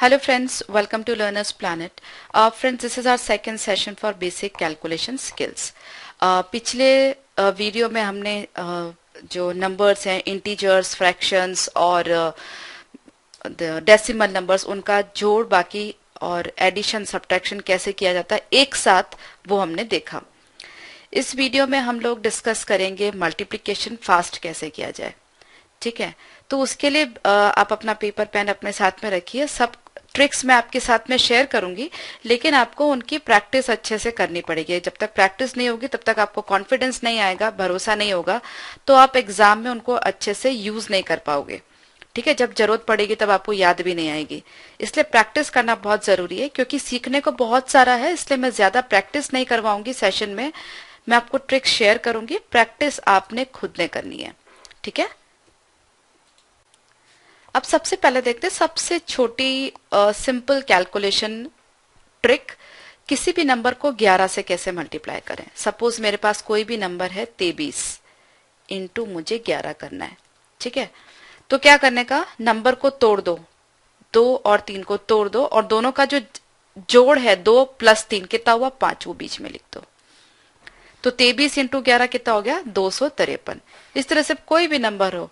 Hello friends, welcome to Learner's Planet. Friends, this is our second session for basic calculation skills. पिछले video में हमने जो numbers हैं, integers, fractions और decimal numbers, उनका जोड़ बाकी और एडिशन सब्ट्रैक्शन कैसे किया जाता है एक साथ, वो हमने देखा। इस वीडियो में हम लोग डिस्कस करेंगे मल्टीप्लिकेशन फास्ट कैसे किया जाए। ठीक है, तो उसके लिए आप अपना पेपर पेन अपने साथ में रखिए। सब ट्रिक्स मैं आपके साथ में शेयर करूंगी, लेकिन आपको उनकी प्रैक्टिस अच्छे से करनी पड़ेगी। जब तक प्रैक्टिस नहीं होगी तब तक आपको कॉन्फिडेंस नहीं आएगा, भरोसा नहीं होगा, तो आप एग्जाम में उनको अच्छे से यूज नहीं कर पाओगे। ठीक है, जब जरूरत पड़ेगी तब आपको याद भी नहीं आएगी। इसलिए प्रैक्टिस करना बहुत जरूरी है, क्योंकि सीखने को बहुत सारा है। इसलिए मैं ज्यादा प्रैक्टिस नहीं करवाऊंगी सेशन में, मैं आपको ट्रिक्स शेयर करूंगी। प्रैक्टिस आपने खुद ने करनी है। ठीक है, अब सबसे पहले देखते हैं सबसे छोटी सिंपल कैलकुलेशन ट्रिक, किसी भी नंबर को 11 से कैसे मल्टीप्लाई करें। सपोज मेरे पास कोई भी नंबर है 23 इंटू मुझे 11 करना है। ठीक है, तो क्या करने का, नंबर को तोड़ दो, 2 और 3 को तोड़ दो और दोनों का जो जोड़ है 2 प्लस 3 कितना हुआ 5, वो बीच में लिख दो। तो 23 इंटू 11 कितना हो गया 253। इस तरह से कोई भी नंबर हो,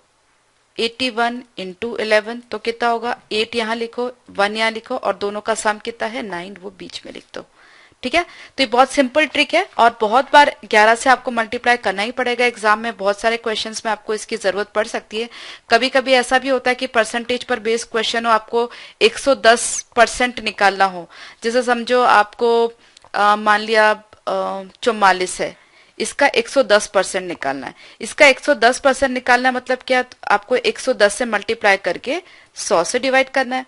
81 इंटू 11 तो कितना होगा, 8 यहां लिखो, 1 यहां लिखो और दोनों का सम कितना है 9, वो बीच में लिख दो। ठीक है, तो ये बहुत सिंपल ट्रिक है और बहुत बार 11 से आपको मल्टीप्लाई करना ही पड़ेगा। एग्जाम में बहुत सारे क्वेश्चंस में आपको इसकी जरूरत पड़ सकती है। कभी कभी ऐसा भी होता है कि परसेंटेज पर बेस्ड क्वेश्चन हो, आपको 110% निकालना हो। जैसे समझो आपको मान लिया 44 है, इसका 110% निकालना है। इसका 110% निकालना मतलब क्या, आपको 110 से मल्टीप्लाई करके 100 से डिवाइड करना है।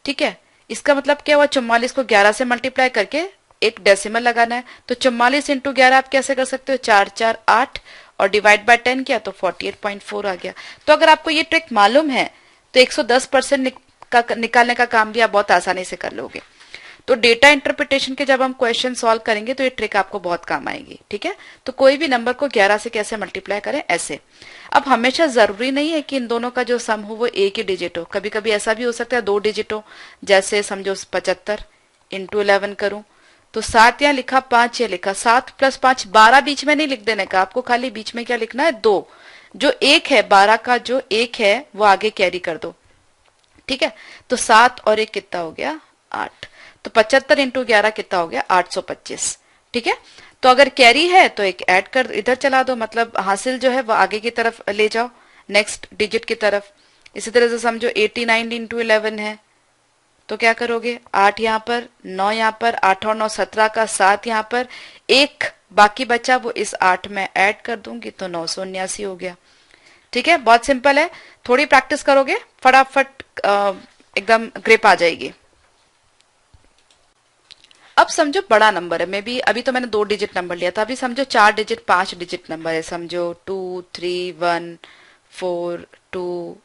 ठीक है, इसका मतलब क्या हुआ, 44 को 11 से मल्टीप्लाई करके एक डेसिमल लगाना है। तो 44 इंटू 11 आप कैसे कर सकते हो, 4 4 8 और डिवाइड बाय 10 किया तो 48.4 आ गया। तो अगर आपको ये ट्रिक मालूम है तो 110% निकालने का काम भी आप बहुत आसानी से कर लोगे। तो डेटा इंटरप्रिटेशन के जब हम क्वेश्चन सॉल्व करेंगे तो ये ट्रिक आपको बहुत काम आएगी। ठीक है, तो कोई भी नंबर को 11 से कैसे मल्टीप्लाई करें, ऐसे। अब हमेशा जरूरी नहीं है कि इन दोनों का जो सम हो वो एक ही डिजिट हो, कभी कभी ऐसा भी हो सकता है 2 डिजिट हो। जैसे समझो 75 इंटू 11 करूं तो 7 यहाँ लिखा, 5 ये लिखा, 7 प्लस 5 12 बीच में नहीं लिख देने का, आपको खाली बीच में क्या लिखना है 2। जो एक है 12 का जो एक है वो आगे कैरी कर दो। ठीक है, तो 7 और 1 कितना हो गया 8। तो 75 इंटू 11 कितना हो गया 825। ठीक है, तो अगर कैरी है तो एक ऐड कर इधर चला दो, मतलब हासिल जो है वो आगे की तरफ ले जाओ, नेक्स्ट डिजिट की तरफ। इसी तरह से समझो 89 इंटू 11 है, तो क्या करोगे, 8 यहाँ पर, 9 यहाँ पर, 8 और 9 17 का, 7 यहाँ पर, एक बाकी बचा वो इस 8 में ऐड कर दूंगी तो 979 हो गया। ठीक है, बहुत सिंपल है, थोड़ी प्रैक्टिस करोगे फटाफट एकदम ग्रिप आ जाएगी। अब समझो बड़ा नंबर है, मे बी अभी तो मैंने 2 डिजिट नंबर लिया था, अभी समझो 4 डिजिट 5 डिजिट नंबर है। समझो 2 3 1 4 2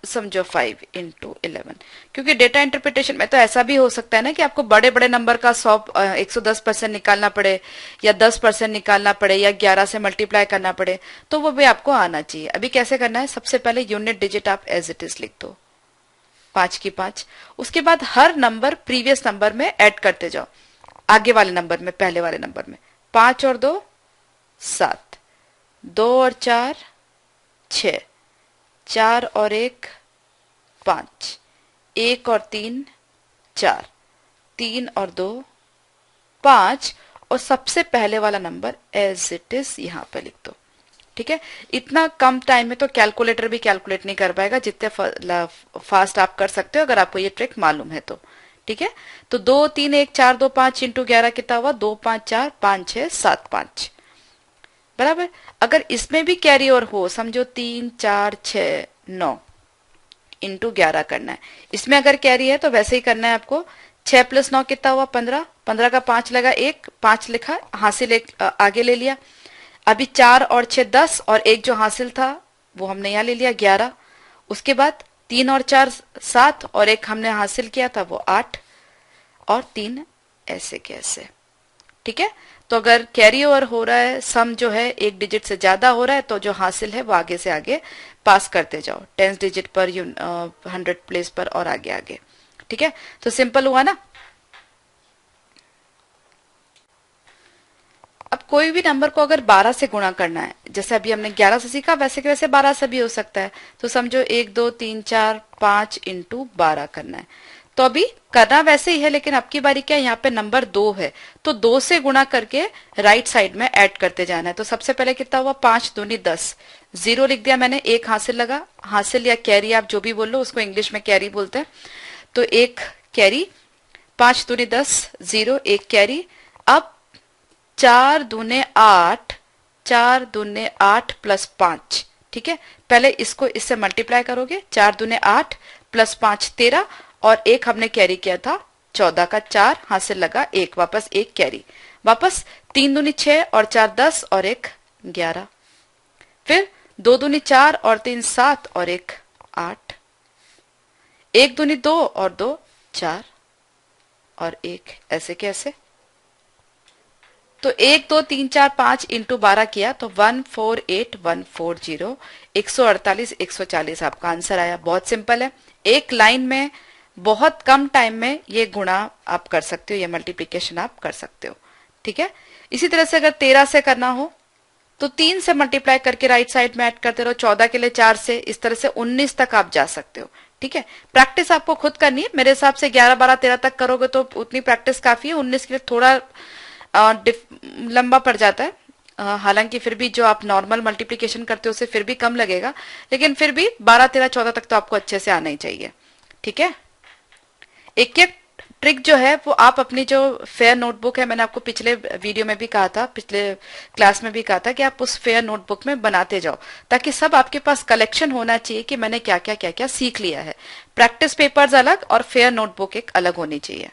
समझो 5 इंटू 11। क्योंकि डेटा इंटरप्रिटेशन में तो ऐसा भी हो सकता है ना कि आपको बड़े बड़े नंबर का 110% निकालना पड़े, या 10% निकालना पड़े, या 11 से मल्टीप्लाई करना पड़े, तो वो भी आपको आना चाहिए। अभी कैसे करना है, सबसे पहले यूनिट डिजिट आप एज इट इज लिख दो, 5 की 5। उसके बाद हर नंबर प्रीवियस नंबर में ऐड करते जाओ, आगे वाले नंबर में, पहले वाले नंबर में। 5 और 2 7, 2 और 4 6, 4 और 1 5, 1 और 3 4, 3 और 2 5, और सबसे पहले वाला नंबर एज इट इज यहां पे लिख दो। ठीक है, इतना कम टाइम में तो कैलकुलेटर भी कैलकुलेट नहीं कर पाएगा जितने फास्ट आप कर सकते हो अगर आपको ये ट्रिक मालूम है तो। ठीक है, तो 2 3 1 4 2 5 इंटू 11 कितना हुआ, 2 5 4 5 6 7 5 बराबर। अगर इसमें भी कैरी ओवर हो, समझो 3 4 6 9 इंटू 11 करना है, इसमें अगर कैरी है तो वैसे ही करना है आपको। 6 प्लस 9 कितना हुआ 15, 15 का 5 लगा, 1 5 लिखा, हासिल एक आगे ले लिया। अभी 4 और 6 10 और एक जो हासिल था वो हमने यहाँ ले लिया 11। उसके बाद 3 और 4 7 और एक हमने हासिल किया था वो 8 और 3 ऐसे कैसे। ठीक है, तो अगर कैरी ओवर हो रहा है, सम जो है एक डिजिट से ज्यादा हो रहा है, तो जो हासिल है वो आगे से आगे पास करते जाओ, 10 डिजिट पर 100 प्लेस पर और आगे आगे। ठीक है, तो सिंपल हुआ ना। अब कोई भी नंबर को अगर 12 से गुणा करना है, जैसे अभी हमने 11 से सीखा, वैसे के वैसे 12 से भी हो सकता है। तो समझो 1 2 3 4 5 इंटू 12 करना है। तो अभी करना वैसे ही है, लेकिन अब की बारी क्या है, यहाँ पे नंबर 2 है, तो 2 से गुणा करके राइट साइड में ऐड करते जाना है। तो सबसे पहले कितना हुआ, 5 दूनी 10, 0 लिख दिया मैंने, एक हासिल लगा, हासिल या कैरी आप जो भी बोल लो, उसको इंग्लिश में कैरी बोलते हैं। तो एक कैरी, 5 दूनी 10, 0 एक कैरी। अब 4 दूने 8, 4 दूने 8 प्लस 5, ठीक है, पहले इसको इससे मल्टीप्लाई करोगे, 4 दूने 8 प्लस 5 13, और एक हमने कैरी किया था 14 का 4 हासिल लगा, एक वापस एक कैरी, वापस 3 दूनी 6 और 4 10 और एक 11, फिर 2 दूनी 4 और 3 7 और एक 8, 1 दूनी 2 और 2 4 और एक, ऐसे कैसे। तो 1 2 3 4 5 इंटू 12 किया तो 148140, 148 140 आपका आंसर आया। बहुत सिंपल है, एक लाइन में बहुत कम टाइम में ये गुणा आप कर सकते हो, ये मल्टीप्लीकेशन आप कर सकते हो, ठीक है। इसी तरह से अगर 13 से करना हो तो 3 से मल्टीप्लाई करके राइट साइड में ऐड करते रहो, 14 के लिए 4 से, इस तरह से 19 तक आप जा सकते हो, ठीक है। प्रैक्टिस आपको खुद करनी है, मेरे हिसाब से 11 12 13 तक करोगे तो उतनी प्रैक्टिस काफी है, 19 के लिए थोड़ा लंबा पड़ जाता है। हालांकि फिर भी जो आप नॉर्मल मल्टीप्लिकेशन करते हो उससे फिर भी कम लगेगा, लेकिन फिर भी 12 13 14 तक तो आपको अच्छे से आना ही चाहिए, ठीक है। एक एक ट्रिक जो है वो आप अपनी जो फेयर नोटबुक है, मैंने आपको पिछले वीडियो में भी कहा था, पिछले क्लास में भी कहा था कि आप उस फेयर नोटबुक में बनाते जाओ, ताकि सब आपके पास कलेक्शन होना चाहिए कि मैंने क्या क्या क्या क्या सीख लिया है। प्रैक्टिस पेपर्स अलग और फेयर नोटबुक एक अलग होनी चाहिए।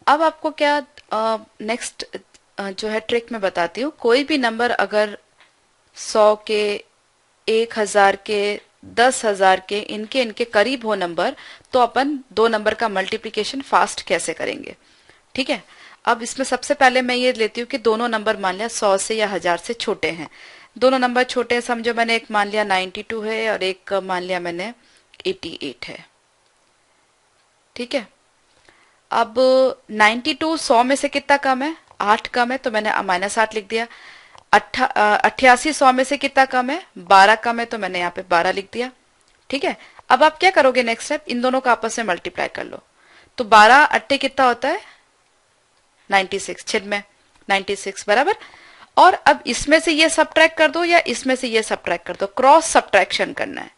अब आपको क्या नेक्स्ट जो है ट्रिक में बताती हूँ। कोई भी नंबर अगर 100 के, 1000 के, 10,000 के, इनके इनके करीब हो नंबर, तो अपन दो नंबर का मल्टीप्लिकेशन फास्ट कैसे करेंगे, ठीक है। अब इसमें सबसे पहले मैं ये लेती हूँ कि दोनों नंबर मान लिया 100 से या 1000 से छोटे हैं, दोनों नंबर छोटे हैं। समझो मैंने एक मान लिया 92 है और एक मान लिया मैंने 88 है, ठीक है। अब 92 100 में से कितना कम है, 8 कम है, तो मैंने -8 लिख दिया। 88 100 में से कितना कम है, 12 कम है, तो मैंने यहाँ पे 12 लिख दिया, ठीक है। अब आप क्या करोगे, नेक्स्ट स्टेप, इन दोनों को आपस में मल्टीप्लाई कर लो। तो 12 8 कितना होता है, 96, छिद में 96 बराबर। और अब इसमें से ये सब्ट्रैक्ट कर दो या इसमें से ये सब्ट्रैक्ट कर दो, क्रॉस सब्ट्रैक्शन करना है।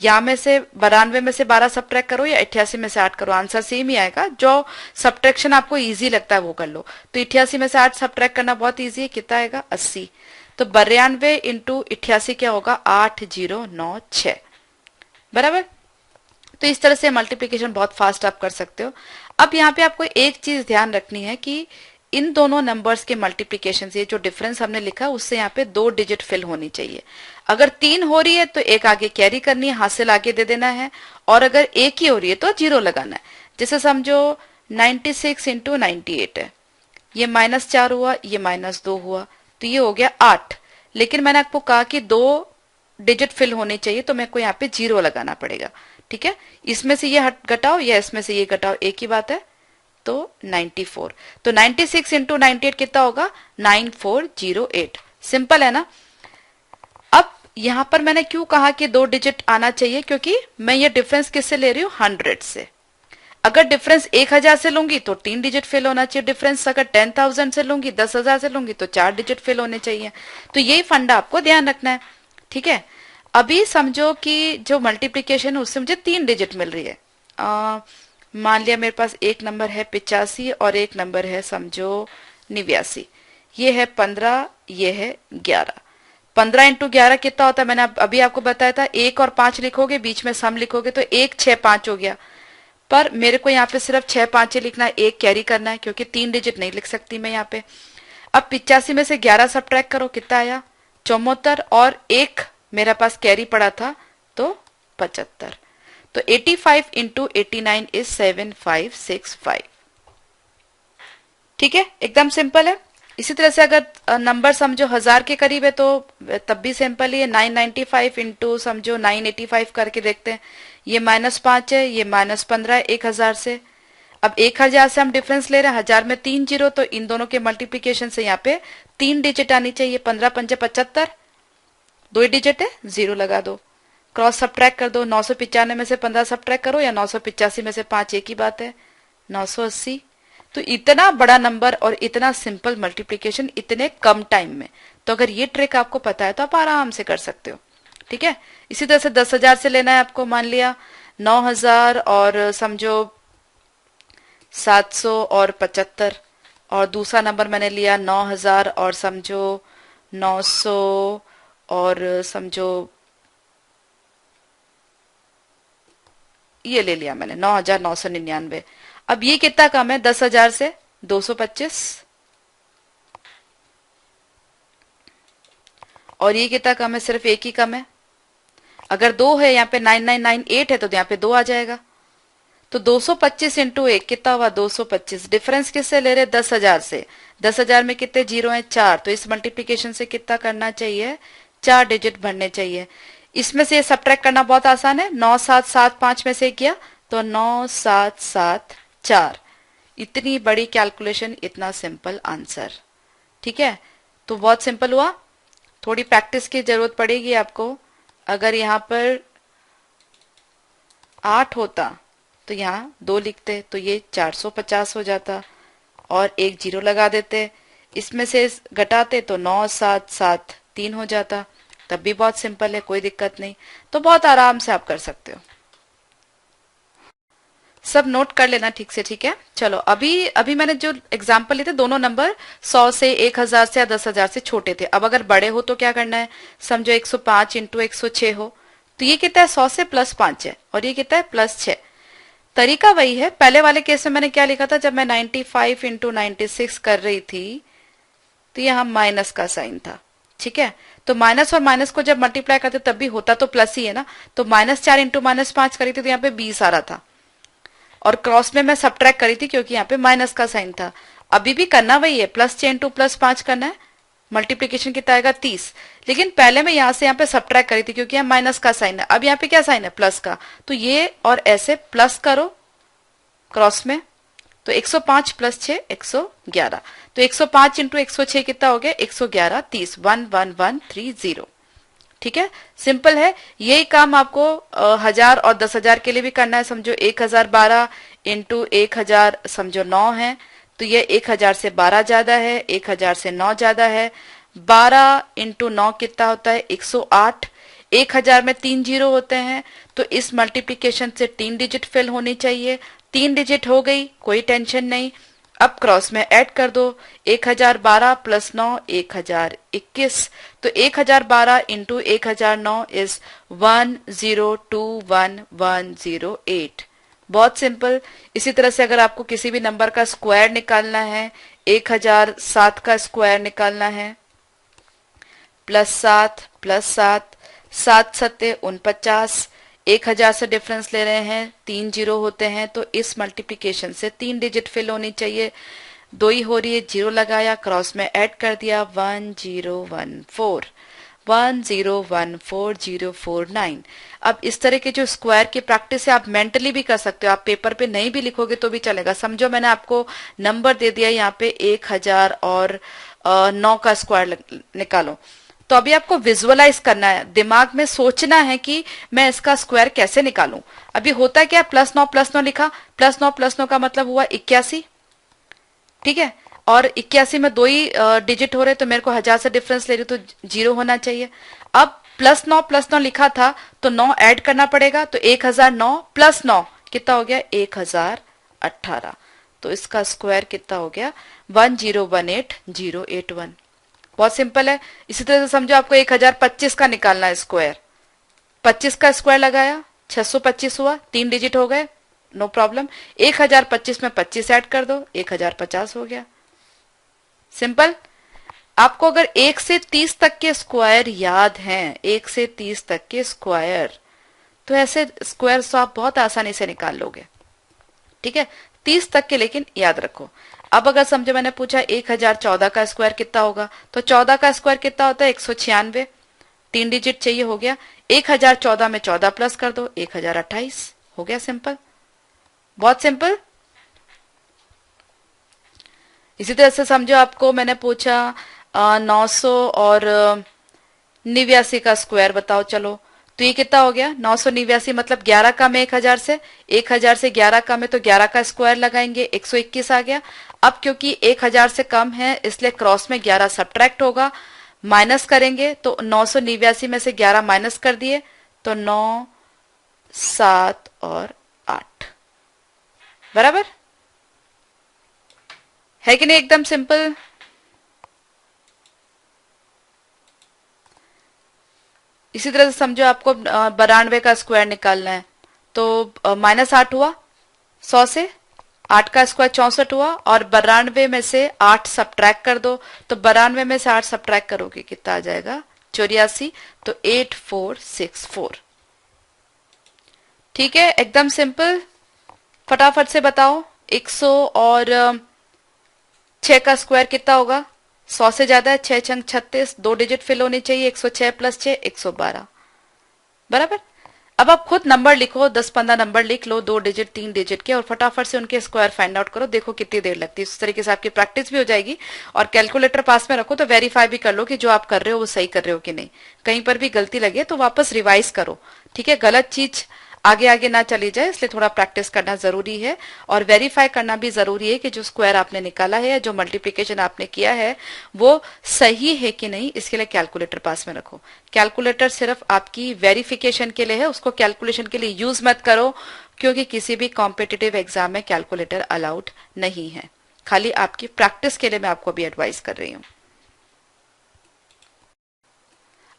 या में से 92 में से 12 सब्ट्रैक्ट करो या 88 में से 8 करो, आंसर सेम ही आएगा। जो सब्ट्रैक्शन आपको इजी लगता है वो कर लो। तो 88 में से 8 सब्ट्रैक्ट करना बहुत इजी है, कितना आएगा 80। तो 92 इंटू 88 क्या होगा, 8096 बराबर। तो इस तरह से मल्टीप्लीकेशन बहुत फास्ट आप कर सकते हो। अब यहाँ पे आपको एक चीज ध्यान रखनी है कि इन दोनों नंबर्स के मल्टीप्लीकेशन से जो डिफरेंस हमने लिखा उससे यहाँ पे 2 डिजिट फिल होनी चाहिए। अगर 3 हो रही है तो एक आगे कैरी करनी है, हासिल आगे दे देना है, और अगर एक ही हो रही है तो 0 लगाना है। जैसे समझो 96 इंटू 98 है, ये -4 हुआ, ये -2 हुआ, तो ये हो गया 8। लेकिन मैंने आपको कहा कि 2 डिजिट फिल होने चाहिए, तो मेरे को यहाँ पे 0 लगाना पड़ेगा, ठीक है। इसमें से ये घटाओ या इसमें से ये घटाओ, एक ही बात है। तो 94, तो 96 इंटू 98 कितना होगा, 9408। सिंपल है ना। अब यहां पर मैंने क्यों कहा कि 2 डिजिट आना चाहिए, क्योंकि मैं ये डिफरेंस किससे ले रही हूँ, 100 से। अगर डिफरेंस 1000 से लूंगी तो 3 डिजिट फिल होना चाहिए डिफरेंस, अगर 10,000 से लूंगी, 10,000 से लूंगी तो 4 डिजिट फिल होने चाहिए। तो यही फंडा आपको ध्यान रखना है, ठीक है। अभी समझो कि जो मल्टीप्लीकेशन है उससे मुझे 3 डिजिट मिल रही है। मान लिया मेरे पास एक नंबर है 85 और एक नंबर है समझो 89, ये है 15, ये है 11। 15 इंटू 11 कितना होता है, मैंने अभी आपको बताया था, 1 और 5 लिखोगे, बीच में सम लिखोगे तो 1 6 5 हो गया। पर मेरे को यहाँ पे सिर्फ 6 5 ही लिखना है, 1 कैरी करना है, क्योंकि 3 डिजिट नहीं लिख सकती मैं यहाँ पे। अब 85 में से 11 सब्ट्रैक्ट करो, कितना आया 74, और एक मेरा पास कैरी पड़ा था तो 75। तो 85 इंटू 89 इज 7565, ठीक है, एकदम सिंपल है। इसी तरह से अगर नंबर समझो 1000 के करीब है तो तब भी सिंपल ही है, 995 इंटू समझो 985 करके देखते हैं। ये -5 है, ये -15 है 1000 से। अब 1000 से हम डिफरेंस ले रहे हैं, 1000 में 3 जीरो, तो इन दोनों के मल्टीप्लीकेशन से यहाँ पे 3 डिजिट आनी चाहिए। 15 पंजे 75, 2 ही डिजिट है, 0 लगा दो। क्रॉस सब्ट्रैक्ट कर दो, 995 में से 15 सब्ट्रैक्ट करो या 985 में से 5, एक ही बात है, 980। तो इतना बड़ा नंबर और इतना सिंपल मल्टीप्लीकेशन इतने कम टाइम में, तो अगर ये ट्रिक आपको पता है तो आप आराम से कर सकते हो। ठीक है, इसी तरह से 10,000 से लेना है आपको। मान लिया 9,000 और समझो 775, और दूसरा नंबर मैंने लिया 9,000 और समझो 900 और समझो ये ले लिया मैंने 9,999। अब ये कितना कम है 10,000 से? 225। और ये कितना कम है? सिर्फ एक ही कम है। अगर 2 है यहाँ पे 9998 है तो यहाँ पे 2 आ जाएगा। तो 225 इंटू 1 कितना हुआ? 225। डिफरेंस किससे ले रहे? 10,000 से। 10,000 में कितने जीरो हैं? 4। तो इस मल्टीप्लीकेशन से कितना करना चाहिए? 4 डिजिट भरने चाहिए। इसमें से सब्ट्रैक्ट करना बहुत आसान है। 9775 में से किया तो 9774। इतनी बड़ी कैलकुलेशन, इतना सिंपल आंसर। ठीक है, तो बहुत सिंपल हुआ। थोड़ी प्रैक्टिस की जरूरत पड़ेगी आपको। अगर यहाँ पर 8 होता तो यहाँ 2 लिखते तो ये 450 हो जाता और एक जीरो लगा देते। इसमें से घटाते तो 9773 हो जाता। तब भी बहुत सिंपल है, कोई दिक्कत नहीं। तो बहुत आराम से आप कर सकते हो। सब नोट कर लेना ठीक से। ठीक है, चलो अभी अभी मैंने जो एग्जाम्पल लिए थे दोनों नंबर 100 से 1000 से या 10,000 से छोटे थे। अब अगर बड़े हो तो क्या करना है? समझो 105 इंटू 106 हो तो ये कितना है? 100 से +5 है और ये कितना है? +6। तरीका वही है। पहले वाले केस में मैंने क्या लिखा था? जब मैं 95 इंटू 96 कर रही थी तो यहाँ माइनस का साइन था। ठीक है, तो माइनस और माइनस को जब मल्टीप्लाई करते तब भी होता तो प्लस ही है ना। तो -4 इंटू -5 करी थी तो यहाँ पे 20 आ रहा था, और क्रॉस में मैं सब्ट्रैक्ट करी थी क्योंकि यहाँ पे माइनस का साइन था। अभी भी करना वही है, +6 इंटू +5 करना है। मल्टीप्लीकेशन कितना आएगा? 30। लेकिन पहले मैं यहाँ से यहाँ पे सब्ट्रैक्ट करी थी क्योंकि यहाँ माइनस का साइन है। अब यहाँ पे क्या साइन है? प्लस का। तो ये और ऐसे प्लस करो क्रॉस में, तो 105 + 6 111। तो 105 इंटू 106 कितना हो गया? 111 30 11130। ठीक है, सिंपल है। यही काम आपको 1000 और 10,000 के लिए भी करना है। समझो 1012 इंटू 1000 समझो 9 है, तो ये 1000 से 12 ज्यादा है, 1000 से 9 ज्यादा है। 12 इंटू 9 कितना होता है? 108। 1000 में 3 जीरो होते हैं, तो इस मल्टीप्लीकेशन से 3 डिजिट फिल होनी चाहिए। 3 डिजिट हो गई, कोई टेंशन नहीं। अब क्रॉस में ऐड कर दो, 1012 + 9 1021। तो 1012 इंटू 1009 इज 1021108। बहुत सिंपल। इसी तरह से अगर आपको किसी भी नंबर का स्क्वायर निकालना है, 1007 का स्क्वायर निकालना है, +7 +7 7 सत्ते 49। 1000 से डिफरेंस ले रहे हैं, 3 जीरो होते हैं, तो इस मल्टीप्लीकेशन से 3 डिजिट फिल होनी चाहिए। 2 ही हो रही है, जीरो लगाया, क्रॉस में ऐड कर दिया, 1014 1014 अब इस तरह के जो स्क्वायर की प्रैक्टिस है आप मेंटली भी कर सकते हो। आप पेपर पे नहीं भी लिखोगे तो भी चलेगा। समझो मैंने आपको नंबर दे दिया यहाँ पे 1000 और 9 का स्क्वायर निकालो, तो अभी आपको विजुअलाइज करना है, दिमाग में सोचना है कि मैं इसका स्क्वायर कैसे निकालूं। अभी होता क्या? +9 लिखा, +9 का मतलब हुआ 81। ठीक है, और 81 में 2 ही डिजिट हो रहे, तो मेरे को 1000 से डिफरेंस ले रही तो जीरो होना चाहिए। अब +9 लिखा था तो 9 ऐड करना पड़ेगा, तो 1009 + 9 कितना हो गया? 1018। तो इसका स्क्वायर कितना हो गया? 1018081। बहुत सिंपल है। इसी तरह से समझो आपको 1025 का निकालना है स्क्वायर। 25 का स्क्वायर लगाया, 625 हुआ, 3 डिजिट हो गए, नो प्रॉब्लम। 1025 में 25 ऐड कर दो, 1050 हो गया। सिंपल। आपको अगर 1 से 30 तक के स्क्वायर याद हैं, 1 से 30 तक के स्क्वायर, तो ऐसे स्क्वायर तो आप बहुत आसानी से निकाल लोगे। ठीक है, 30 तक के लेकिन याद रखो। अब अगर समझो मैंने पूछा 1014 का स्क्वायर कितना होगा, तो 14 का स्क्वायर कितना होता है 196, 3 डिजिट चाहिए, हो गया। 1014 में 14 प्लस कर दो 1028, हो गया सिंपल, बहुत सिंपल। इसी तरह से समझो आपको मैंने पूछा 900 और 89 का स्क्वायर बताओ, चलो तो ये कितना हो गया 989, मतलब 11 कम है 1000 से, 1000 से 11 कम है तो 11 का स्क्वायर लगाएंगे 121 आ गया। अब क्योंकि 1000 से कम है इसलिए क्रॉस में 11 सब्ट्रैक्ट होगा, माइनस करेंगे तो 989 में से 11 माइनस कर दिए तो 9, 7 और 8, बराबर है कि नहीं, एकदम सिंपल। इसी तरह से समझो आपको 92 का स्क्वायर निकालना है, तो -8 हुआ 100 से, 8 का स्क्वायर 64 हुआ, और 92 में से 8 सब्ट्रैक्ट कर दो, तो 92 में से 8 सब्ट्रैक्ट करोगे कितना आ जाएगा 84, तो 8464। ठीक है, एकदम सिंपल। फटाफट से बताओ 100 और 6 का स्क्वायर कितना होगा, 100 से ज्यादा है, 6 छंग 36, 2 डिजिट फिल होनी चाहिए, 106 प्लस 6 112, बराबर। अब आप खुद नंबर लिखो, 10-15 नंबर लिख लो, 2 डिजिट 3 डिजिट के, और फटाफट से उनके स्क्वायर फाइंड आउट करो, देखो कितनी देर लगती है। इस तरीके से आपकी प्रैक्टिस भी हो जाएगी, और कैलकुलेटर पास में रखो तो वेरीफाई भी कर लो कि जो आप कर रहे हो वो सही कर रहे हो कि नहीं। कहीं पर भी गलती लगे तो वापस रिवाइज करो, ठीक है, गलत चीज आगे आगे ना चली जाए, इसलिए थोड़ा प्रैक्टिस करना जरूरी है, और वेरीफाई करना भी जरूरी है कि जो स्क्वायर आपने निकाला है या जो मल्टीप्लिकेशन आपने किया है वो सही है कि नहीं। इसके लिए कैलकुलेटर पास में रखो। कैलकुलेटर सिर्फ आपकी वेरिफिकेशन के लिए है, उसको कैलकुलेशन के लिए यूज मत करो, क्योंकि किसी भी कॉम्पिटिटिव एग्जाम में कैलकुलेटर अलाउड नहीं है, खाली आपकी प्रैक्टिस के लिए मैं आपको भी एडवाइस कर रही हूँ।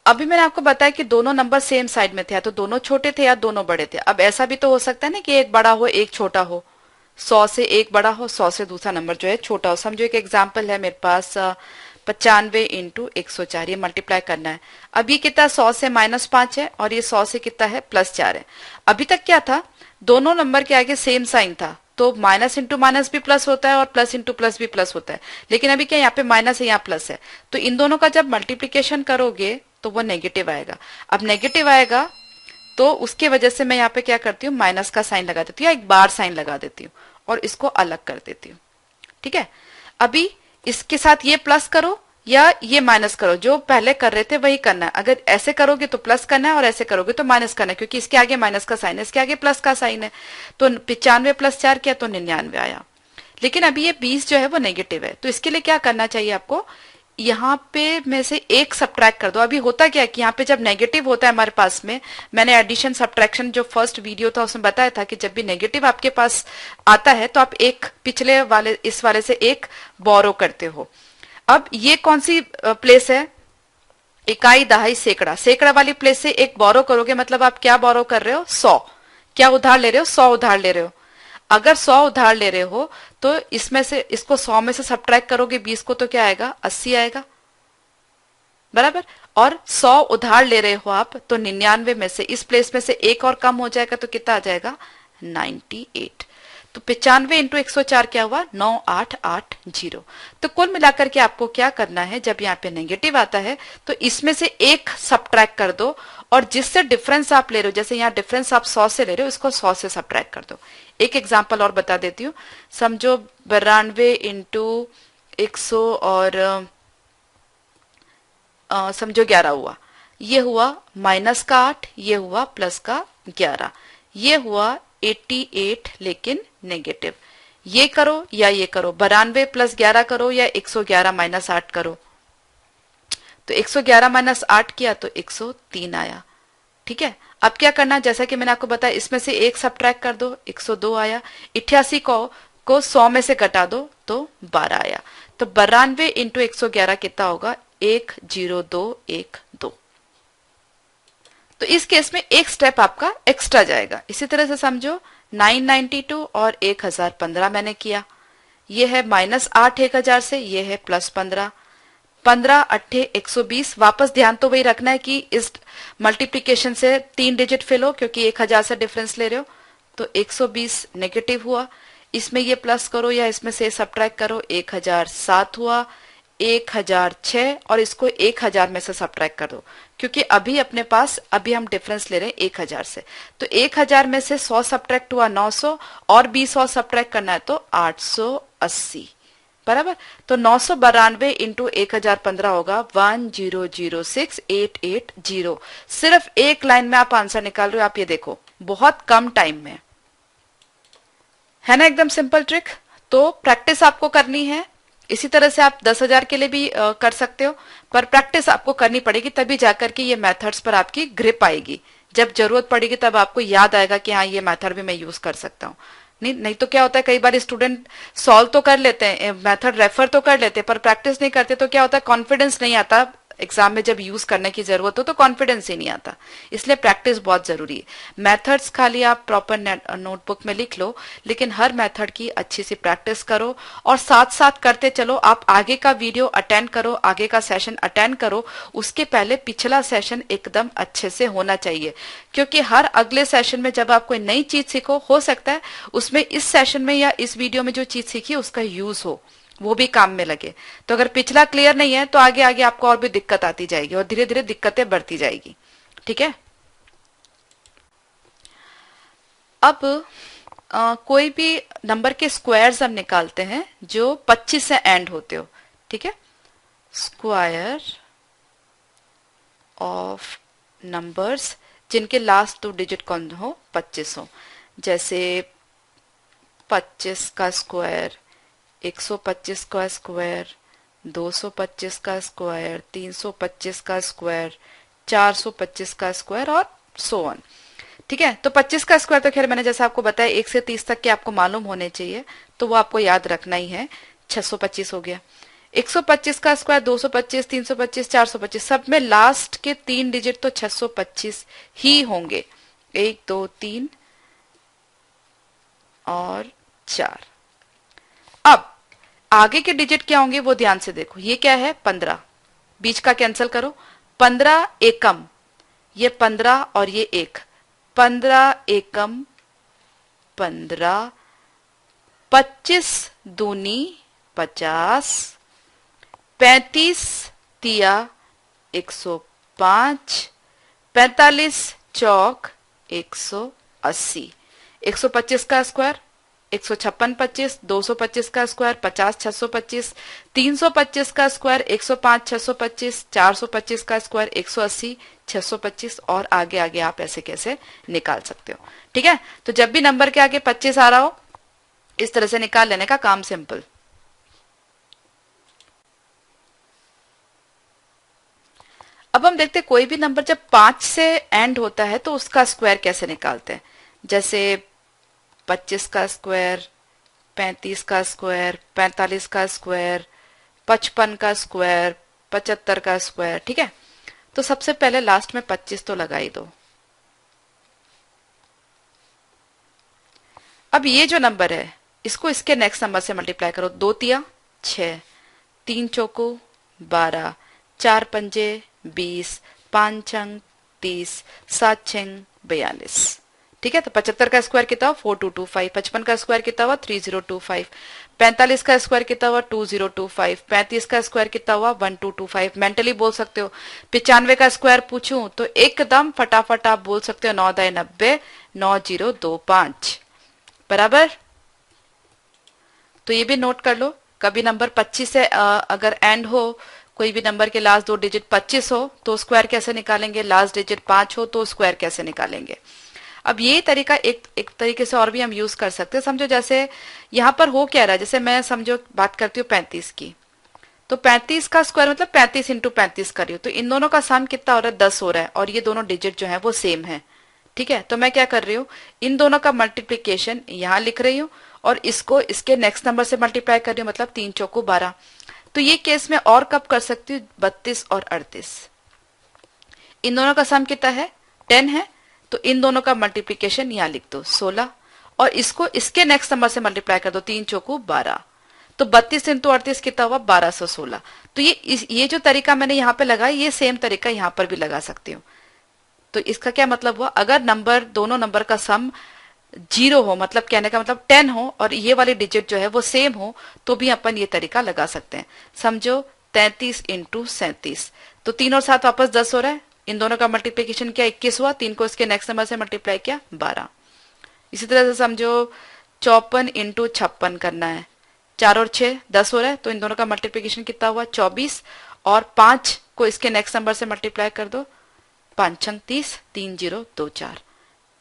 अभी मैंने आपको बताया कि दोनों नंबर सेम साइड में थे, या तो दोनों छोटे थे या दोनों बड़े थे। अब ऐसा भी तो हो सकता है ना कि एक बड़ा हो एक छोटा हो, 100 से एक बड़ा हो, 100 से दूसरा नंबर जो है छोटा हो। समझो एक एग्जाम्पल है मेरे पास 95 इंटू 104, ये मल्टीप्लाई करना है। अब ये कितना 100 से -5 है, और ये 100 से कितना है +4 है। अभी तक क्या था, दोनों नंबर के आगे सेम साइन था, तो माइनस इंटू माइनस भी प्लस होता है और प्लस इंटू प्लस भी प्लस होता है। लेकिन अभी क्या यहाँ पे माइनस है यहाँ प्लस है, तो इन दोनों का जब मल्टीप्लीकेशन करोगे तो वो नेगेटिव आएगा। अब नेगेटिव आएगा तो उसके वजह से मैं यहाँ पे क्या करती हूँ, माइनस का साइन लगा देती हूँ या एक बार साइन लगा देती हूँ और इसको अलग कर देती हूँ। ठीक है, अभी इसके साथ ये प्लस करो या ये माइनस करो, जो पहले कर रहे थे वही करना है। अगर ऐसे करोगे तो प्लस करना है और ऐसे करोगे तो माइनस करना है, क्योंकि इसके आगे माइनस का साइन है, इसके आगे प्लस का साइन है। तो 95 + 4 किया तो 99 आया। लेकिन अभी ये 20 जो है वो नेगेटिव है, तो इसके लिए क्या करना चाहिए आपको, यहाँ पे में से एक सब्ट्रैक्ट कर दो। अभी होता क्या है कि यहाँ पे जब नेगेटिव होता है हमारे पास में, मैंने एडिशन सब्ट्रैक्शन जो फर्स्ट वीडियो था उसमें बताया था कि जब भी नेगेटिव आपके पास आता है तो आप एक पिछले वाले इस वाले से एक बोरो करते हो। अब ये कौन सी प्लेस है, इकाई दहाई सैकड़ा, सैकड़ा वाली प्लेस से एक बोरो करोगे, मतलब आप क्या बोरो कर रहे हो, 100। क्या उधार ले रहे हो, 100 उधार ले रहे हो। अगर 100 उधार ले रहे हो तो इसमें से इसको 100 में से सब्ट्रैक्ट करोगे 20 को, तो क्या आएगा 80 आएगा, बराबर। और 100 उधार ले रहे हो आप, तो 99 में से इस प्लेस में से एक और कम हो जाएगा तो कितना आ जाएगा 98। तो 95 इंटू 104 क्या हुआ 9880। तो कुल मिलाकर के आपको क्या करना है, जब यहाँ पे नेगेटिव आता है तो इसमें से एक सब्ट्रैक्ट कर दो, और जिससे डिफरेंस आप ले रहे हो, जैसे यहाँ डिफरेंस आप 100 से ले रहे हो, इसको 100 से सब्ट्रैक्ट कर दो। एक एग्जाम्पल और बता देती हूँ, समझो 92 इंटू 100 और समझो 11 हुआ, ये हुआ माइनस का 8, ये हुआ प्लस का 11, ये हुआ 88 लेकिन नेगेटिव। ये करो या ये करो, 92 + 11 करो या 111 - 8 करो, तो 111 - 8 किया तो 103 आया। ठीक है, अब क्या करना, जैसा कि मैंने आपको बताया, इसमें से एक सब्ट्रैक्ट कर दो, 102 आया। 88 को 100 में से घटा दो तो 12 आया। तो 92 इंटू 111 कितना होगा 10212। तो इस केस में एक स्टेप आपका एक्स्ट्रा जाएगा। इसी तरह से समझो 992 और 1015 मैंने किया, ये है -8 1000 से, ये है +15, 15 8 120। वापस ध्यान तो वही रखना है कि इस मल्टीप्लीकेशन से 3 डिजिट फिल हो, क्योंकि 1000 से डिफरेंस ले रहे हो। तो 120 नेगेटिव हुआ, इसमें ये प्लस करो या इसमें से सब्ट्रैक्ट करो, 1007 हुआ, 1006 और इसको 1000 में से सब्ट्रैक्ट कर दो, क्योंकि अभी अपने पास अभी हम डिफरेंस ले रहे हैं 1000 से। तो 1000 में से 100 सब्ट्रैक्ट हुआ 900 और भी 100 सब्ट्रैक्ट करना है तो 880 बराबर। तो 992 इंटू 1015 होगा 1006880। सिर्फ एक लाइन में आप आंसर निकाल रहे हो। आप ये देखो बहुत कम टाइम में, है ना, एकदम सिंपल ट्रिक। तो प्रैक्टिस आपको करनी है। इसी तरह से आप 10,000 के लिए भी कर सकते हो, पर प्रैक्टिस आपको करनी पड़ेगी, तभी जाकर के ये मेथड्स पर आपकी ग्रिप आएगी। जब जरूरत पड़ेगी तब आपको याद आएगा कि हाँ ये मेथड भी मैं यूज कर सकता हूँ। नहीं तो क्या होता है, कई बार स्टूडेंट सॉल्व तो कर लेते हैं, मेथड रेफर तो कर लेते हैं, पर प्रैक्टिस नहीं करते, तो क्या होता है कॉन्फिडेंस नहीं आता। एग्जाम में जब यूज करने की जरूरत हो तो कॉन्फिडेंस ही नहीं आता। इसलिए प्रैक्टिस बहुत जरूरी है। मेथड्स खाली आप प्रॉपर नोटबुक में लिख लो, लेकिन हर मेथड की अच्छी सी प्रैक्टिस करो और साथ साथ करते चलो। आप आगे का वीडियो अटेंड करो, आगे का सेशन अटेंड करो, उसके पहले पिछला सेशन एकदम अच्छे से होना चाहिए, क्योंकि हर अगले सेशन में जब आप कोई नई चीज सीखो, हो सकता है उसमें इस सेशन में या इस वीडियो में जो चीज सीखी उसका यूज हो, वो भी काम में लगे। तो अगर पिछला क्लियर नहीं है तो आगे आगे आपको और भी दिक्कत आती जाएगी और धीरे धीरे दिक्कतें बढ़ती जाएगी। ठीक है। अब कोई भी नंबर के स्क्वायर्स हम निकालते हैं जो 25 से एंड होते हो। ठीक है, स्क्वायर ऑफ नंबर्स जिनके लास्ट 2 डिजिट कौन हो 25 हो। जैसे 25 का स्क्वायर, 125 का स्क्वायर, 225 का स्क्वायर, 325 का स्क्वायर, 425 का स्क्वायर और सो ऑन। ठीक है। तो 25 का स्क्वायर तो खैर मैंने जैसा आपको बताया 1 से 30 तक के आपको मालूम होने चाहिए, तो वो आपको याद रखना ही है। 625 हो गया। 125 का स्क्वायर, 225, 325, 425, सब में लास्ट के 3 डिजिट तो 625 ही होंगे। 1 2 3 और 4। अब आगे के डिजिट क्या होंगे वो ध्यान से देखो। ये क्या है 15, बीच का कैंसिल करो। 15 एकम, ये 15 और ये 1, 15 एकम 15, 25 दूनी 50, 35 तिया 105, 45 चौक 180। 125 का स्क्वायर 156 25, 225 का स्क्वायर 50 625, 325 का स्क्वायर 105 625, 425 का स्क्वायर 180 625 और आगे आगे आप ऐसे कैसे निकाल सकते हो। ठीक है। तो जब भी नंबर के आगे 25 आ रहा हो इस तरह से निकाल लेने का काम सिंपल। अब हम देखते हैं कोई भी नंबर जब 5 से एंड होता है तो उसका स्क्वायर कैसे निकालते हैं। जैसे 25 का स्क्वायर, 35 का स्क्वायर, 45 का स्क्वायर, 55 का स्क्वायर, 75 का स्क्वायर। ठीक है। तो सबसे पहले लास्ट में 25 तो लगा ही दो। अब ये जो नंबर है इसको इसके नेक्स्ट नंबर से मल्टीप्लाई करो। 2 तिया 6, 3 चौको 12, 4 पंजे 20, 5 छंग 30, 7 छंग 42। ठीक है। तो 75 का स्क्वायर कितना हुआ 4225, 55 का स्क्वायर कितना हुआ 3025, 45 का स्क्वायर कितना हुआ 2025, 35 का स्क्वायर कितना हुआ 1225। मेंटली बोल सकते हो। 95 का स्क्वायर पूछूं तो एकदम फटाफट आप बोल सकते हो 9 दाई 90, 9025 बराबर। तो ये भी नोट कर लो। कभी नंबर 25 से अगर एंड हो, कोई भी नंबर के लास्ट 2 डिजिट 25 हो तो स्क्वायर कैसे निकालेंगे, लास्ट डिजिट 5 हो तो स्क्वायर कैसे निकालेंगे। अब ये तरीका एक तरीके से और भी हम यूज कर सकते हैं। समझो जैसे यहां पर हो क्या रहा है, जैसे मैं समझो बात करती हूँ 35 की, तो 35 का स्क्वायर मतलब 35 इंटू 35 कर रही हूँ, तो इन दोनों का सम कितना हो रहा है 10 हो रहा है और ये दोनों डिजिट जो है वो सेम है। ठीक है। तो मैं क्या कर रही हूँ, इन दोनों का मल्टीप्लीकेशन यहां लिख रही हूँ और इसको इसके नेक्स्ट नंबर से मल्टीप्लाई कर रही हूँ, मतलब 3 चौको 12। तो ये केस में और कब कर सकती हूँ 32 और 38। इन दोनों का सम कितना है 10 है, तो इन दोनों का मल्टीप्लीकेशन यहां लिख दो 16 और इसको इसके नेक्स्ट नंबर से मल्टीप्लाई कर दो 3 चौको 12। तो 32 इंटू 38 कितना हुआ 1216। तो ये जो तरीका मैंने यहाँ पे लगाया ये सेम तरीका यहाँ पर भी लगा सकती हूँ। तो इसका क्या मतलब हुआ, अगर नंबर दोनों नंबर का सम जीरो हो, मतलब कहने का मतलब 10 हो और ये वाली डिजिट जो है वो सेम हो, तो भी अपन ये तरीका लगा सकते हैं। समझो 33 इंटू 37, तो 3 और 7 वापस 10 हो रहा है। इन दोनों का मल्टीप्लीकेशन किया 21 हुआ, 3 को इसके नेक्स्ट नंबर से मल्टीप्लाई किया 12। इसी तरह से समझो 54 इंटू 56 करना है, 4 और 6 10 हो रहा है, तो इन दोनों का मल्टीप्लीकेशन कितना हुआ 24, और 5 को इसके नेक्स्ट नंबर से मल्टीप्लाई कर दो, 5 छंग 30, 3 0 2 4।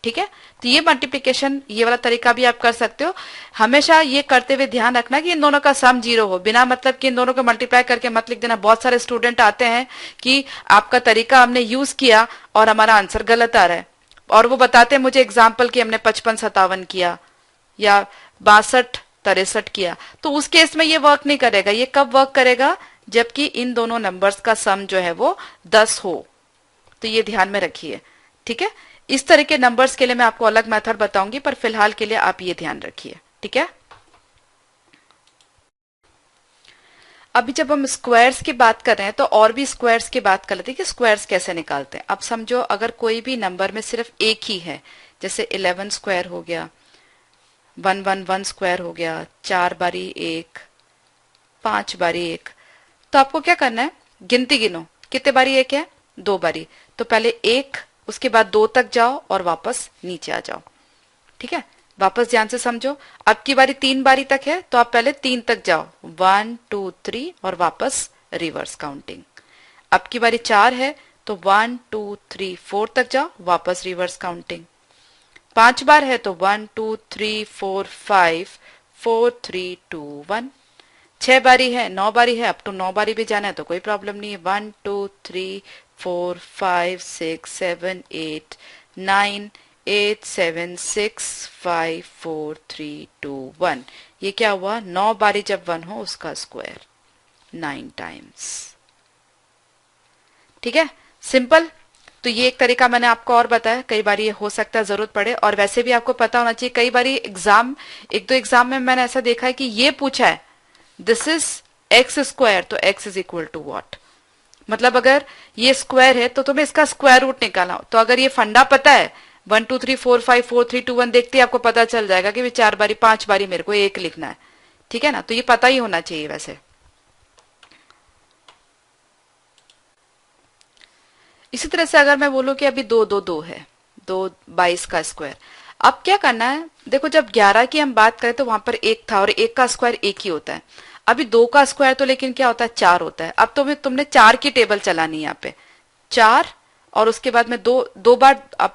ठीक है, तो ये मल्टीप्लीकेशन ये वाला तरीका भी आप कर सकते हो। हमेशा ये करते हुए ध्यान रखना कि इन दोनों का सम जीरो हो, बिना मतलब कि इन दोनों को मल्टीप्लाई करके मत लिख देना। बहुत सारे स्टूडेंट आते हैं कि आपका तरीका हमने यूज किया और हमारा आंसर गलत आ रहा है, और वो बताते हैं मुझे एग्जाम्पल कि हमने 55-57 किया या 62-63 किया, तो उस केस में ये वर्क नहीं करेगा। ये कब वर्क करेगा, जबकि इन दोनों नंबर्स का सम जो है वो 10 हो। तो ये ध्यान में रखिए। ठीक है, इस तरह के नंबर्स के लिए मैं आपको अलग मेथड बताऊंगी, पर फिलहाल के लिए आप ये ध्यान रखिए। ठीक है, अभी जब हम स्क्वायर्स की बात कर रहे हैं तो और भी स्क्वायर्स की बात कर लेते हैं कि स्क्वायर्स कैसे निकालते हैं। अब समझो अगर कोई भी नंबर में सिर्फ एक ही है, जैसे 11 स्क्वायर हो गया, 111 स्क्वायर हो गया, 4 बारी 1, 5 बारी 1, तो आपको क्या करना है, गिनती गिनो कितने बारी एक है, 2 बारी। तो पहले 1, उसके बाद 2 तक जाओ और वापस नीचे आ जाओ। ठीक है, वापस ध्यान से समझो। अब की बारी 3 बारी तक है, तो आप पहले 3 तक जाओ, 1 2 3 और वापस रिवर्स काउंटिंग। अब की बारी 4 है, तो 1 2 3 4 तक जाओ, वापस रिवर्स काउंटिंग। 5 बार है तो 1 2 3 4 5 4 3 2 1। 6 बारी है, 9 बारी है, अब तो 9 बारी भी जाना है तो कोई प्रॉब्लम नहीं है। 1 2 3 4 5 6 7 8 9 8 7 6 5 4 3 2 1। ये क्या हुआ, 9 बारी जब 1 हो उसका स्क्वायर 9 टाइम्स। ठीक है, सिंपल। तो ये एक तरीका मैंने आपको और बताया, कई बार ये हो सकता है जरूरत पड़े, और वैसे भी आपको पता होना चाहिए। कई बार एग्जाम, एक दो एग्जाम में मैंने ऐसा देखा है कि ये पूछा है दिस इज एक्स स्क्वायर, तो X is equal to what, मतलब अगर ये स्क्वायर है तो तुम्हें इसका स्क्वायर रूट निकालना हो। तो अगर ये फंडा पता है 1 2 3 4 5 4 3 2 1, देखते ही आपको पता चल जाएगा कि 4 बारी 5 बारी मेरे को एक लिखना है। ठीक है ना, तो ये पता ही होना चाहिए वैसे। इसी तरह से अगर मैं बोलूं कि अभी 2 2 2 है, 2 22 का स्क्वायर, अब क्या करना है, देखो जब 11 की हम बात करें तो वहां पर 1 था और 1 का स्क्वायर 1 ही होता है। अभी 2 का स्क्वायर तो लेकिन क्या होता है, 4 होता है। अब तुमने 4 की टेबल चलानी है यहाँ पे, 4 और उसके बाद में दो बार, अब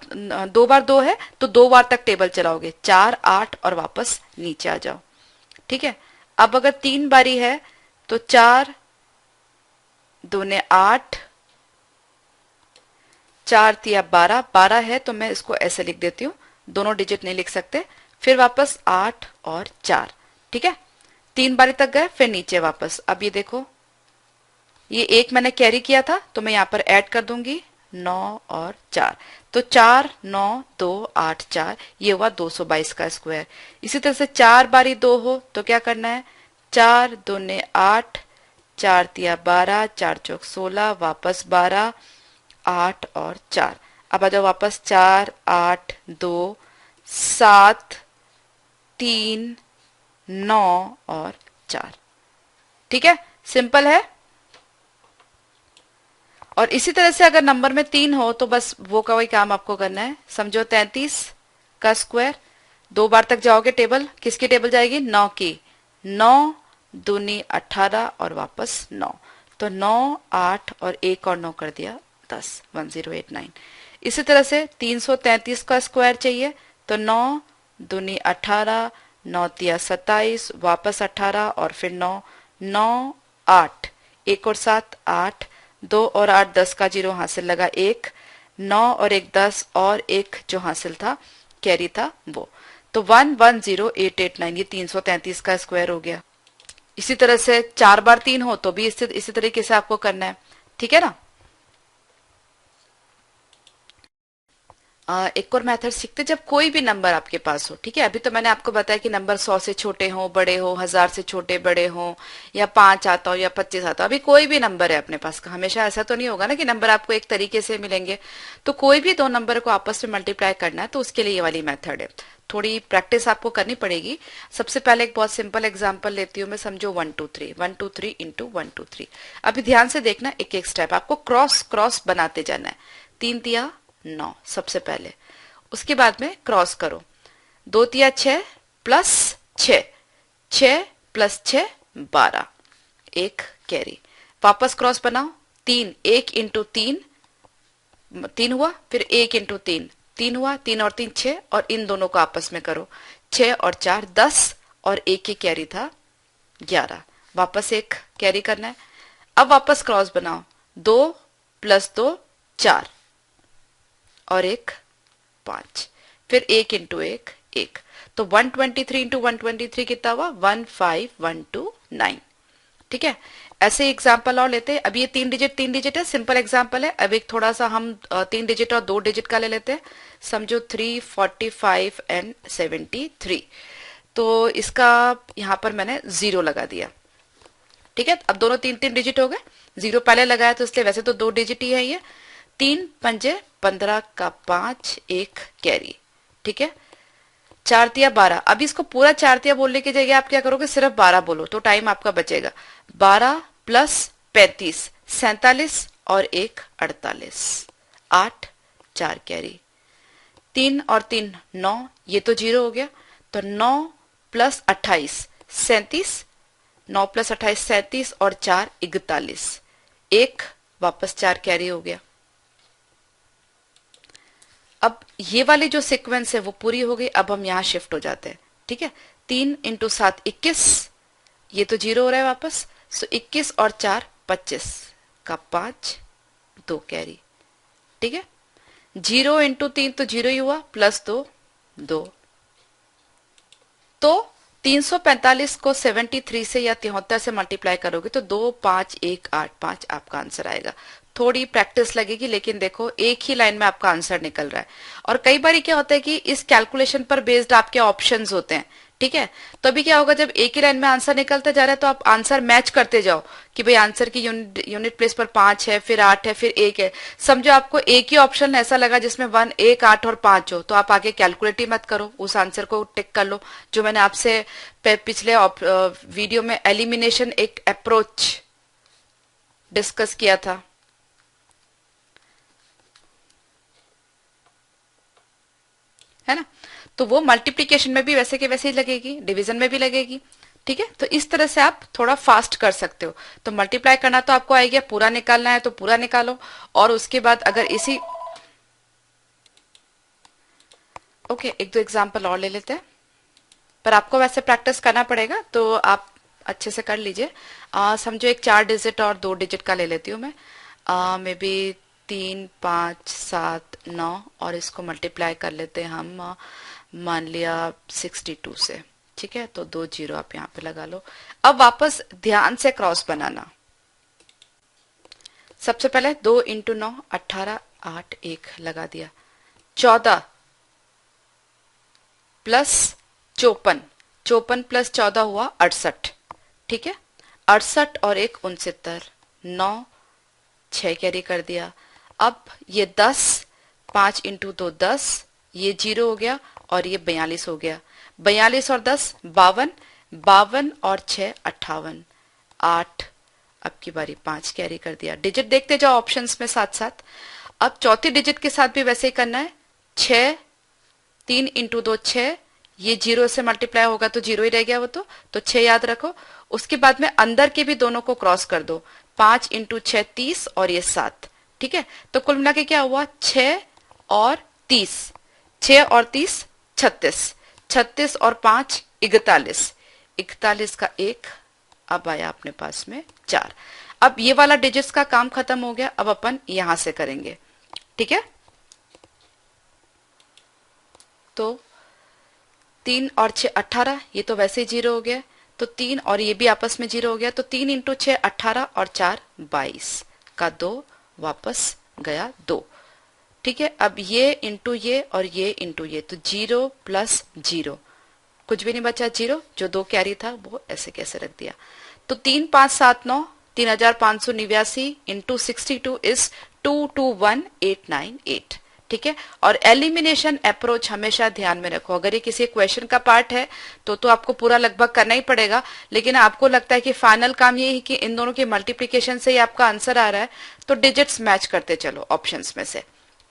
2 बार 2 है तो 2 बार तक टेबल चलाओगे, 4 8 और वापस नीचे आ जाओ। ठीक है, अब अगर 3 बारी है तो 4 दूने 8, 4 तिया 12, 12 है तो मैं इसको ऐसे लिख देती हूँ, दोनों डिजिट नहीं लिख सकते। फिर वापस 8 और 4। ठीक है, 3 बारी तक गए, फिर नीचे वापस। अब ये देखो, ये 1 मैंने कैरी किया था तो मैं यहाँ पर ऐड कर दूंगी 9 और 4, तो 4 9 2 8 4, ये हुआ 222 का स्क्वायर। इसी तरह से 4 बारी 2 हो तो क्या करना है, 4 दूने 8, 4 तिया 12, 4 चौक 16, वापस 12, 8 और 4। अब आ जाओ वापस, 4 8 2 7 3 9 और 4। ठीक है, सिंपल है। और इसी तरह से अगर नंबर में 3 हो तो बस वो का वही काम आपको करना है। समझो 33 का स्क्वायर, 2 बार तक जाओगे, टेबल किसकी टेबल जाएगी, 9 की, 9 दूनी 18 और वापस 9, तो 9 8 और 1 और 9 कर दिया 10, 1089। इसी तरह से 333 का स्क्वायर चाहिए, तो 9 दूनी 18, 9 तिया 27, वापस 18 और फिर 9, 9 8, 1 और 7 8, 2 और 8 10 का जीरो हासिल लगा 1, 9 और 1 10 और 1 जो हासिल था कैरी था वो, तो 110889, ये 333 का स्क्वायर हो गया। इसी तरह से 4 बार 3 हो तो भी इसी तरीके से आपको करना है। ठीक है ना, एक और मेथड सीखते जब कोई भी नंबर आपके पास हो। ठीक है, अभी तो मैंने आपको बताया कि नंबर 100 से छोटे हो बड़े हो, 1000 से छोटे बड़े हो, या 5 आता हो या 25 आता हो। अभी कोई भी नंबर है अपने पास का, हमेशा ऐसा तो नहीं होगा ना कि नंबर आपको एक तरीके से मिलेंगे। तो कोई भी दो नंबर को आपस में मल्टीप्लाई करना है तो उसके लिए ये वाली मेथड है। थोड़ी प्रैक्टिस आपको करनी पड़ेगी। सबसे पहले एक बहुत सिंपल एग्जांपल लेती हूँ मैं, समझो 1 2 3 1 2 3 इंटू 1 2 3। अभी ध्यान से देखना, एक एक स्टेप आपको क्रॉस क्रॉस बनाते जाना है। 3 तिया 9 सबसे पहले, उसके बाद में क्रॉस करो, 2 तिया 6 प्लस 6, 6 प्लस 6 12, एक कैरी। वापस क्रॉस बनाओ, 3 1 इंटू 3 3 हुआ, फिर 1 इंटू 3 3 हुआ, 3 और 3 6, और इन दोनों को आपस में करो, 6 और 4 10, और एक ही कैरी था 11, वापस एक कैरी करना है। अब वापस क्रॉस बनाओ, 2 प्लस 2 4, और एक 5, फिर 1 इंटू 1 1, तो 123 इंटू 123 कितना हुआ, 15129। ठीक है, ऐसे एग्जाम्पल और लेते हैं। अब ये 3 डिजिट है, सिंपल एग्जाम्पल है। अब एक थोड़ा सा हम 3 डिजिट और 2 डिजिट का ले लेते हैं। समझो 3 45 एंड 73, तो इसका यहां पर मैंने 0 लगा दिया। ठीक है, अब दोनों 3 3 डिजिट हो गए, 0 पहले लगाया तो इसलिए वैसे तो 2 डिजिट ही है ये। 3 पंजे 15 का 5, एक कैरी। ठीक है, 4 तिया 12। अब इसको पूरा 4 तिया बोलने की जगह आप क्या करोगे, सिर्फ 12 बोलो तो टाइम आपका बचेगा। 12 प्लस 35 47, और एक 48, 8 4 कैरी। 3 और 3 9, ये तो 0 हो गया, तो 9 प्लस 28 37, 9 प्लस 28 37, और 4 41, एक वापस 4 कैरी हो गया। अब ये वाली जो सीक्वेंस है वो पूरी हो गई। अब हम यहां शिफ्ट हो जाते हैं। ठीक है, 3 इंटू 7 21, ये तो 0 हो रहा है वापस, सो 21 और 4 25 का 5, 2 कैरी। ठीक है, 0 इंटू 3 तो 0 ही हुआ, प्लस 2 2, तो 345 को 73 से या 73 से मल्टीप्लाई करोगे तो 2 5 1 8 5 आपका आंसर आएगा। थोड़ी प्रैक्टिस लगेगी, लेकिन देखो एक ही लाइन में आपका आंसर निकल रहा है। और कई बार क्या होता है कि इस कैलकुलेशन पर बेस्ड आपके ऑप्शंस होते हैं। ठीक है, तो अभी क्या होगा, जब एक ही लाइन में आंसर निकलते जा रहा है तो आप आंसर मैच करते जाओ कि भाई आंसर की यूनिट प्लेस पर 5 है, फिर 8 है, फिर 1 है। समझो आपको एक ही ऑप्शन ऐसा लगा जिसमें 1 1 8 और 5 हो, तो आप आगे कैलकुलेट ही मत करो, उस आंसर को टिक कर लो। जो मैंने आपसे पिछले वीडियो में एलिमिनेशन एक अप्रोच डिस्कस किया था, है ना, तो वो मल्टीप्लीकेशन में भी वैसे के वैसे ही लगेगी, डिवीजन में भी लगेगी। ठीक है, तो इस तरह से आप थोड़ा फास्ट कर सकते हो। तो मल्टीप्लाई करना तो आपको आएगा, पूरा निकालना है तो पूरा निकालो, और उसके बाद अगर इसी ओके एक दो एग्जाम्पल और ले लेते हैं, पर आपको वैसे प्रैक्टिस करना पड़ेगा तो आप अच्छे से कर लीजिए। समझो एक 4 डिजिट और 2 डिजिट का ले लेती हूँ मैं, मे बी 3 5 7 9, और इसको मल्टीप्लाई कर लेते हैं हम, मान लिया 62 से। ठीक है, तो 2 0 आप यहाँ पे लगा लो। अब वापस ध्यान से क्रॉस बनाना। सबसे पहले 2 इंटू 9 18, 8 1 लगा दिया, 14 प्लस 54, 54 प्लस 14 हुआ 68। ठीक है, 68 और एक 69, 9 6 कैरी कर दिया। अब ये 10, 5 इंटू 2 10, ये 0 हो गया, और ये 42 हो गया। 42 और 10 52, 52 और 6 58, 8, अब की बारी 5 कैरी कर दिया। डिजिट देखते जाओ ऑप्शंस में साथ साथ। अब चौथी डिजिट के साथ भी वैसे ही करना है, 6 3 इंटू 2 6, ये 0 से मल्टीप्लाई होगा तो 0 ही रह गया वो, तो 6 याद रखो। उसके बाद में अंदर के भी दोनों को क्रॉस कर दो, 5 इंटू 6 30, और ये 7। ठीक है, तो कुल मिला के क्या हुआ, 6 और 30, 6 और 30 36, 36 और 5 41, 41 का 1, अब आया अपने पास में 4। अब ये वाला डिजिट्स का काम खत्म हो गया, अब अपन यहां से करेंगे। ठीक है, तो 3 और 6 18, ये तो वैसे ही 0 हो गया, तो 3 और ये भी आपस में 0 हो गया, तो 3 इंटू 6 18, और 4 22 का 2, वापस गया 2। ठीक है, अब ये इंटू ये और ये इंटू ये, तो 0 प्लस 0, कुछ भी नहीं बचा, 0, जो 2 कैरी था वो ऐसे कैसे रख दिया। तो 3 5 7 9, 3589 इंटू 62 इज 221898। ठीक है। और एलिमिनेशन अप्रोच हमेशा ध्यान में रखो। अगर ये किसी क्वेश्चन का पार्ट है तो आपको पूरा लगभग करना ही पड़ेगा, लेकिन आपको लगता है कि फाइनल काम ये है कि इन दोनों की मल्टीप्लीकेशन से ही आपका आंसर आ रहा है, तो डिजिट्स मैच करते चलो ऑप्शंस में से,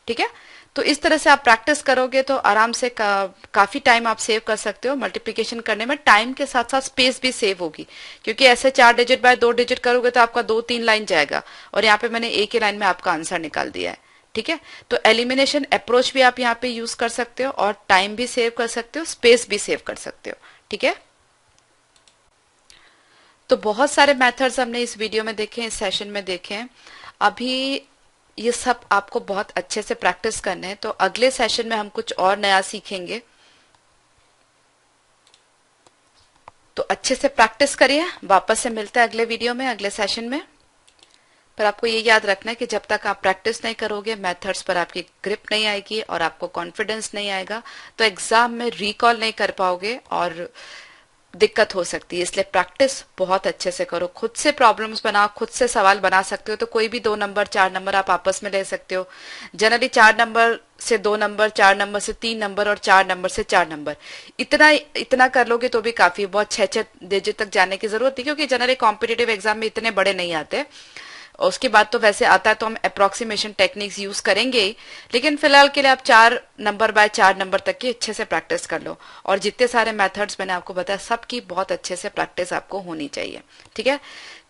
ठीक है। तो इस तरह से आप प्रैक्टिस करोगे तो आराम से काफी टाइम आप सेव कर सकते हो। मल्टीप्लिकेशन करने में टाइम के साथ साथ स्पेस भी सेव होगी, क्योंकि ऐसे 4 डिजिट बाय 2 डिजिट करोगे तो आपका 2-3 लाइन जाएगा, और यहाँ पे मैंने एक ही लाइन में आपका आंसर निकाल दिया है, ठीक है। तो एलिमिनेशन अप्रोच भी आप यहाँ पे यूज कर सकते हो, और टाइम भी सेव कर सकते हो, स्पेस भी सेव कर सकते हो, ठीक है। तो बहुत सारे मेथड्स हमने इस वीडियो में देखे, इस सेशन में देखे हैं। अभी ये सब आपको बहुत अच्छे से प्रैक्टिस करने हैं, तो अगले सेशन में हम कुछ और नया सीखेंगे। तो अच्छे से प्रैक्टिस करिए। वापस से मिलते हैं अगले वीडियो में, अगले सेशन में। पर आपको ये याद रखना है कि जब तक आप प्रैक्टिस नहीं करोगे, मेथड्स पर आपकी ग्रिप नहीं आएगी और आपको कॉन्फिडेंस नहीं आएगा, तो एग्जाम में रिकॉल नहीं कर पाओगे और दिक्कत हो सकती है। इसलिए प्रैक्टिस बहुत अच्छे से करो, खुद से प्रॉब्लम्स बनाओ, खुद से सवाल बना सकते हो। तो कोई भी 2 नंबर 4 नंबर आप आपस में ले सकते हो। जनरली 4 नंबर से 2 नंबर, 4 नंबर से 3 नंबर, और 4 नंबर से 4 नंबर, इतना इतना कर लोगे तो भी काफी। बहुत 6-6 डिजिट तक जाने की जरूरत नहीं, क्योंकि जनरली कॉम्पिटेटिव एग्जाम में इतने बड़े नहीं आते। उसके बाद तो वैसे आता है तो हम अप्रोक्सीमेशन टेक्निक्स यूज करेंगे ही, लेकिन फिलहाल के लिए आप 4 नंबर बाय 4 नंबर तक की अच्छे से प्रैक्टिस कर लो। और जितने सारे मेथड्स मैंने आपको बताया, सबकी बहुत अच्छे से प्रैक्टिस आपको होनी चाहिए, ठीक है।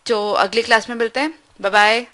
तो अगली क्लास में मिलते हैं। Bye bye.